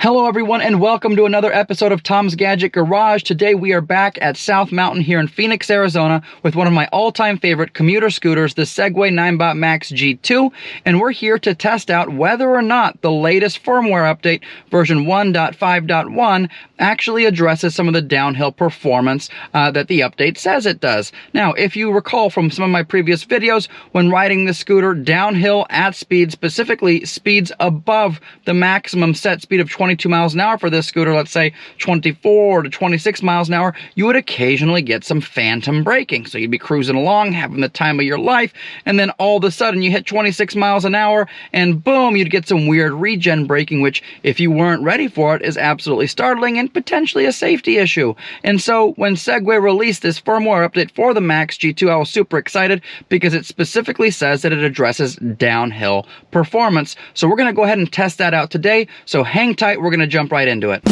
Hello everyone and welcome to another episode of Tom's Gadget Garage. Today we are back at South Mountain here in Phoenix, Arizona with one of my all-time favorite commuter scooters, the Segway Ninebot Max G2, and we're here to test out whether or not the latest firmware update, version 1.5.1, actually addresses some of the downhill performance that the update says it does. Now, if you recall from some of my previous videos, when riding the scooter downhill at speed, specifically speeds above the maximum set speed of 22 miles an hour for this scooter, let's say 24 to 26 miles an hour, you would occasionally get some phantom braking. So you'd be cruising along, having the time of your life, and then all of a sudden you hit 26 miles an hour, and boom, you'd get some weird regen braking, which, if you weren't ready for it, is absolutely startling and potentially a safety issue. And so when Segway released this firmware update for the Max G2, I was super excited because it specifically says that it addresses downhill performance. So we're going to go ahead and test that out today. So hang tight, we're going to jump right into it.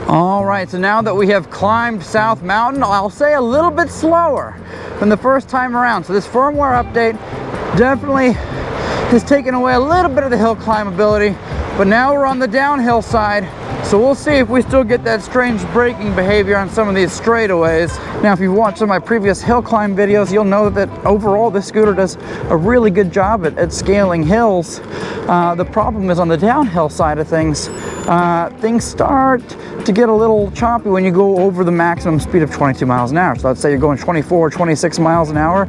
Alright, so now that we have climbed South Mountain, I'll say a little bit slower than the first time around. So this firmware update definitely has taken away a little bit of the hill climbability, but now we're on the downhill side. So we'll see if we still get that strange braking behavior on some of these straightaways. Now, if you've watched some of my previous hill climb videos, you'll know that overall this scooter does a really good job at scaling hills. The problem is on the downhill side of things, things start to get a little choppy when you go over the maximum speed of 22 miles an hour. So let's say you're going 24 or 26 miles an hour.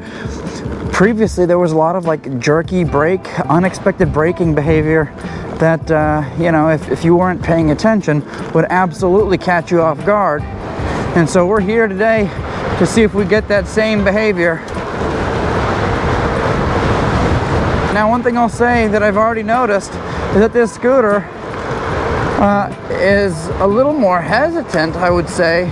Previously, there was a lot of like jerky brake, unexpected braking behavior that, you know, if you weren't paying attention, would absolutely catch you off guard. And so we're here today to see if we get that same behavior. Now, one thing I'll say that I've already noticed is that this scooter is a little more hesitant, I would say,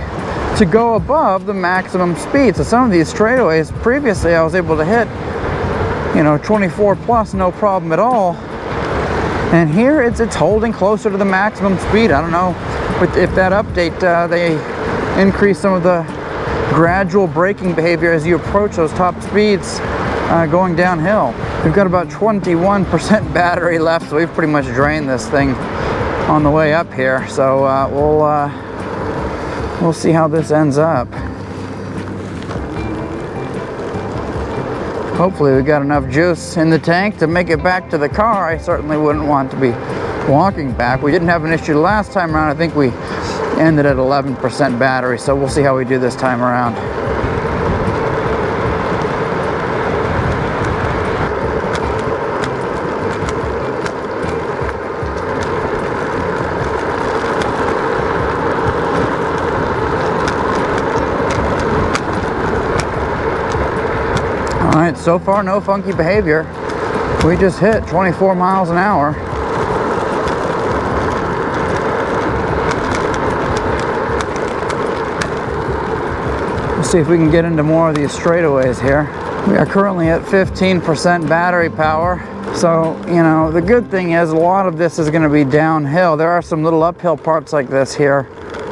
to go above the maximum speed. So some of these straightaways, previously I was able to hit, you know, 24 plus, no problem at all. And here it's holding closer to the maximum speed. I don't know if that update, they increase some of the gradual braking behavior as you approach those top speeds going downhill. We've got about 21% battery left, so we've pretty much drained this thing on the way up here. So we'll see how this ends up. Hopefully we got enough juice in the tank to make it back to the car. I certainly wouldn't want to be walking back. We didn't have an issue last time around. I think we ended at 11% battery, so we'll see how we do this time around. so far no funky behavior. We just hit 24 miles an hour. Let's see if we can get into more of these straightaways here. We are currently at 15% battery power. So, you know, the good thing is a lot of this is going to be downhill. There are some little uphill parts like this here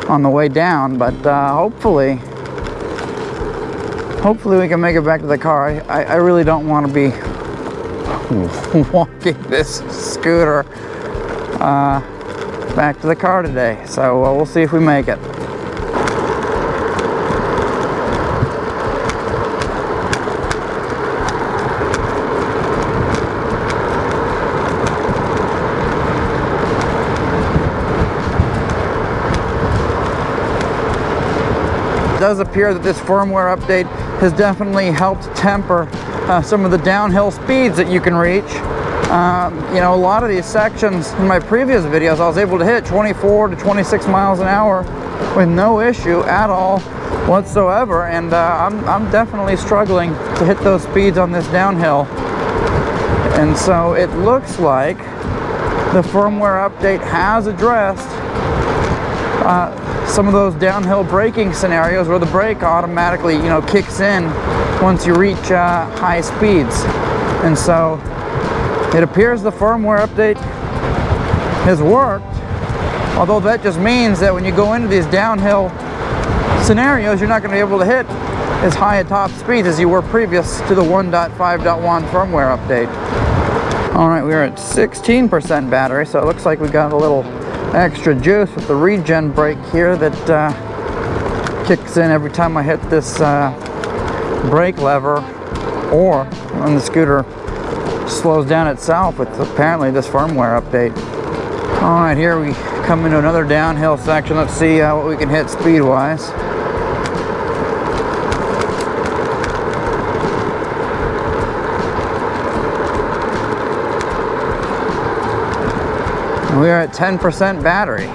on the way down, but hopefully we can make it back to the car. I really don't want to be walking this scooter back to the car today. So we'll see if we make it. It does appear that this firmware update has definitely helped temper some of the downhill speeds that you can reach. You know, a lot of these sections in my previous videos I was able to hit 24 to 26 miles an hour with no issue at all whatsoever, and I'm definitely struggling to hit those speeds on this downhill. And so it looks like the firmware update has addressed some of those downhill braking scenarios where the brake automatically, you know, kicks in once you reach high speeds. And so it appears the firmware update has worked, although that just means that when you go into these downhill scenarios, you're not going to be able to hit as high a top speeds as you were previous to the 1.5.1 firmware update. Alright, we're at 16% battery, so it looks like we got a little extra juice with the regen brake here that kicks in every time I hit this brake lever, or when the scooter slows down itself with apparently this firmware update. Alright, here we come into another downhill section. Let's see what we can hit speed wise. We are at 10% battery.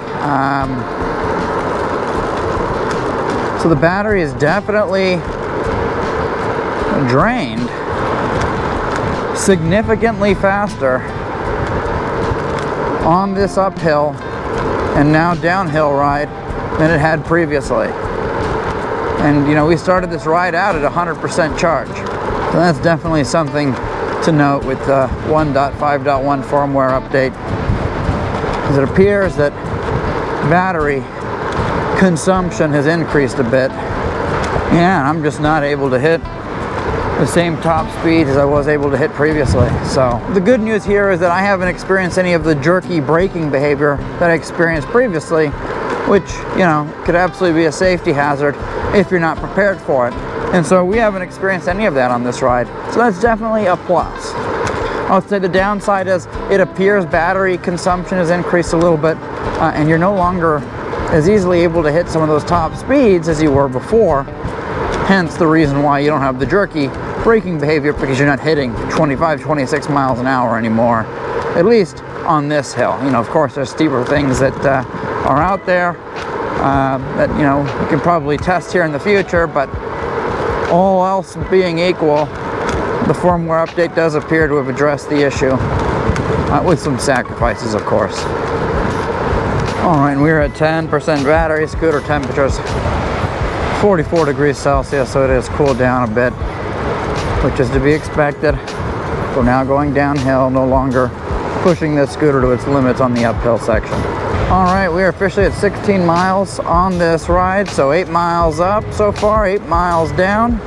So the battery is definitely drained significantly faster on this uphill and now downhill ride than it had previously. And you know, we started this ride out at 100% charge. So that's definitely something to note with the 1.5.1 firmware update. As it appears that battery consumption has increased a bit, and I'm just not able to hit the same top speeds as I was able to hit previously. So the good news here is that I haven't experienced any of the jerky braking behavior that I experienced previously, which, you know, could absolutely be a safety hazard if you're not prepared for it. And so we haven't experienced any of that on this ride. So that's definitely a plus. I would say the downside is it appears battery consumption has increased a little bit, and you're no longer as easily able to hit some of those top speeds as you were before. Hence the reason why you don't have the jerky braking behavior, because you're not hitting 25, 26 miles an hour anymore, at least on this hill. You know, of course, there's steeper things that are out there that, you know, you can probably test here in the future, but all else being equal, the firmware update does appear to have addressed the issue, with some sacrifices, of course. Alright, we're at 10% battery. Scooter temperatures 44 degrees Celsius, so it has cooled down a bit, which is to be expected. We're now going downhill, no longer pushing this scooter to its limits on the uphill section. Alright, we are officially at 16 miles on this ride, so 8 miles up so far, 8 miles down.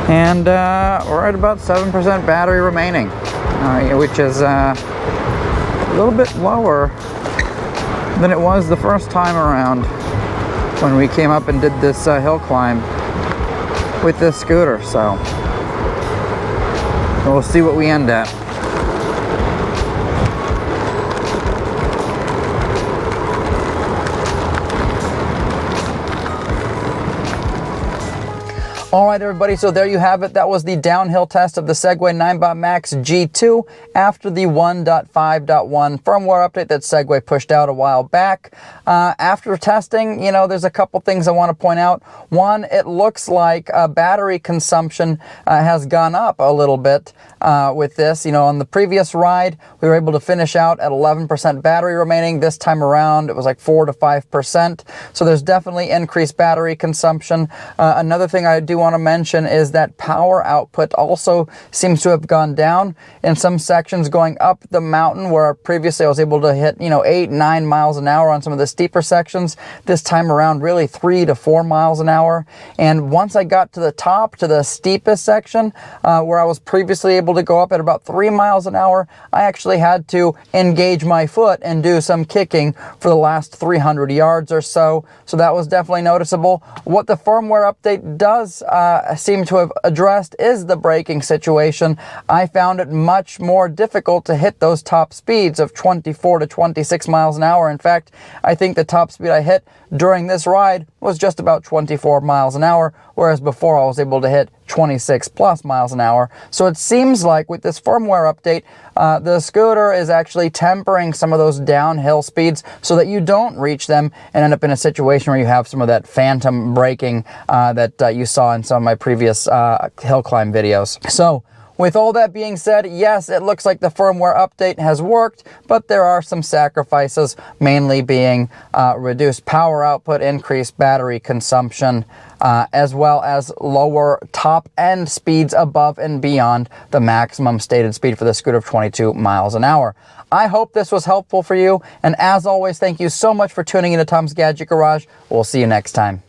And we're at about 7% battery remaining, which is a little bit lower than it was the first time around when we came up and did this hill climb with this scooter. So we'll see what we end at. All right, everybody, so there you have it. That was the downhill test of the Segway Ninebot Max G2 after the 1.5.1 firmware update that Segway pushed out a while back. After testing, you know, there's a couple things I want to point out. One, it looks like battery consumption has gone up a little bit with this. You know, on the previous ride, we were able to finish out at 11% battery remaining. This time around, it was like 4 to 5%. So there's definitely increased battery consumption. Another thing I do want to mention is that power output also seems to have gone down in some sections going up the mountain, where previously I was able to hit, you know, 8-9 miles an hour on some of the steeper sections. This time around, really 3 to 4 miles an hour. And once I got to the top, to the steepest section, where I was previously able to go up at about 3 miles an hour, I actually had to engage my foot and do some kicking for the last 300 yards or so. So that was definitely noticeable. What the firmware update does seem to have addressed is the braking situation. I found it much more difficult to hit those top speeds of 24 to 26 miles an hour. In fact, I think the top speed I hit during this ride was just about 24 miles an hour, whereas before I was able to hit 26 plus miles an hour. So it seems like with this firmware update, the scooter is actually tempering some of those downhill speeds so that you don't reach them and end up in a situation where you have some of that phantom braking that you saw in some of my previous hill climb videos. So with all that being said, yes, it looks like the firmware update has worked, but there are some sacrifices, mainly being reduced power output, increased battery consumption, as well as lower top-end speeds above and beyond the maximum stated speed for the scooter of 22 miles an hour. I hope this was helpful for you, and as always, thank you so much for tuning into Tom's Gadget Garage. We'll see you next time.